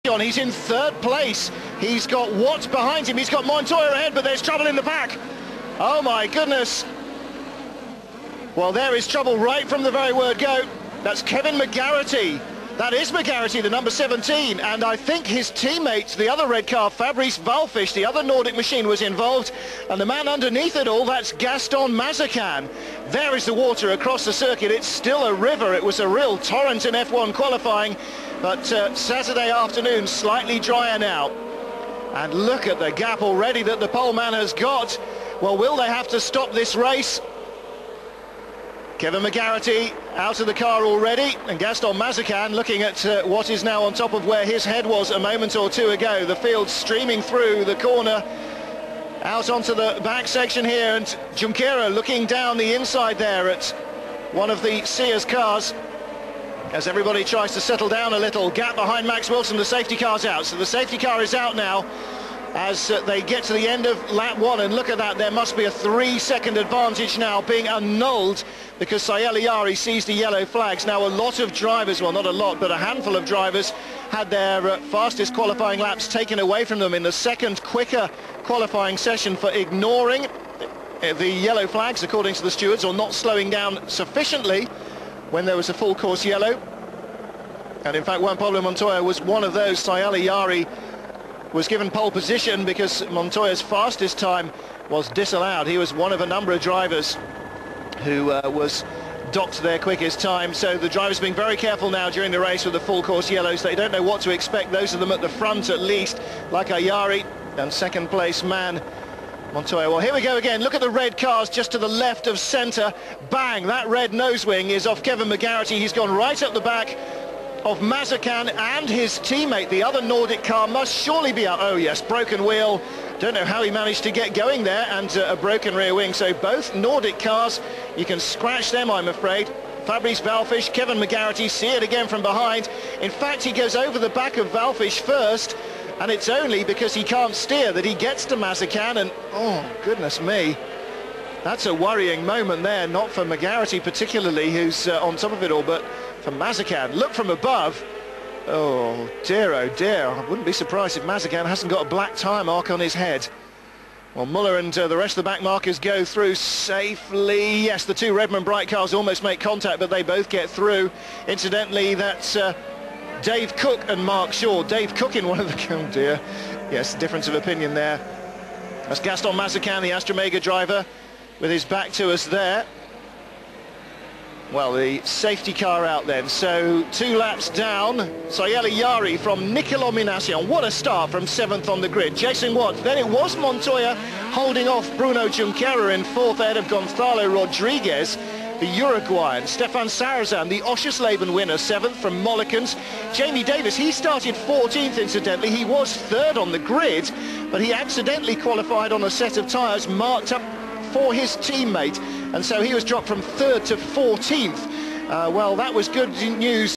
Gaston. He's in third place. He's got Watts behind him. He's got Montoya ahead, but there's trouble in the pack. Oh my goodness. Well, there is trouble right from the very word go. That's Kevin McGarrity. That is McGarrity, the number 17, and I think his teammate, the other red car, Fabrice Walfisch, the other Nordic machine, was involved, and the man underneath it all, that's Gaston Mazzacane. There is the water across the circuit. It's still a river. It was a real torrent in F1 qualifying, but Saturday afternoon, slightly drier now. And look at the gap already that the pole man has got. Well, will they have to stop this race? Kevin McGarrity out of the car already, and Gaston Mazzacane looking at what is now on top of where his head was a moment or two ago. The field streaming through the corner, out onto the back section here, and Junqueira looking down the inside there at one of the Sears cars as everybody tries to settle down a little. Gap behind Max Wilson, the safety car's out, so the safety car is out now as they get to the end of lap 1, and look at that, there must be a 3-second advantage now being annulled because Sayeli Yari sees the yellow flags. Now a lot of drivers, well not a lot, but a handful of drivers had their fastest qualifying laps taken away from them in the second quicker qualifying session for ignoring the yellow flags according to the stewards, or not slowing down sufficiently when there was a full course yellow. And in fact Juan Pablo Montoya was one of those. Sayeli Yari was given pole position because Montoya's fastest time was disallowed. He was one of a number of drivers who was docked their quickest time. So the drivers being very careful now during the race with the full course yellows. They don't know what to expect, those of them at the front at least, like Ayari and second place man Montoya. Well, here we go again. Look at the red cars just to the left of centre. Bang, that red nose wing is off Kevin McGarrity. He's gone right up the back of Mazzacane, and his teammate, the other Nordic car, must surely be out. Oh yes, broken wheel. Don't know how he managed to get going there, and a broken rear wing. So both Nordic cars, you can scratch them, I'm afraid. Fabrice Walfisch, Kevin McGarrity, see it again from behind. In fact, he goes over the back of Walfisch first, and it's only because he can't steer that he gets to Mazzacane, and oh goodness me, that's a worrying moment there, not for McGarrity particularly, who's on top of it all, but for Mazzacane. Look from above. Oh dear, I wouldn't be surprised if Mazzacane hasn't got a black tyre mark on his head. Well, Muller and the rest of the back markers go through safely. Yes, the two Redmond Bright cars almost make contact, but they both get through. Incidentally, that's Dave Cook and Mark Shaw. Dave Cook in one of the... Oh dear. Yes, difference of opinion there. That's Gaston Mazzacane, the Astromega driver, with his back to us there. Well, the safety car out then, so 2 laps down. Sayeli Yari from Nicolas-Minassian. What a start from 7th on the grid. Jason Watts. Then it was Montoya holding off Bruno Junqueira in 4th ahead of Gonzalo Rodriguez, the Uruguayan. Stefan Sarazan, the Oschersleben winner, 7th from Mollikens. Jamie Davis, he started 14th incidentally. He was 3rd on the grid, but he accidentally qualified on a set of tyres marked up for his teammate, and so he was dropped from 3rd to 14th. Well, that was good news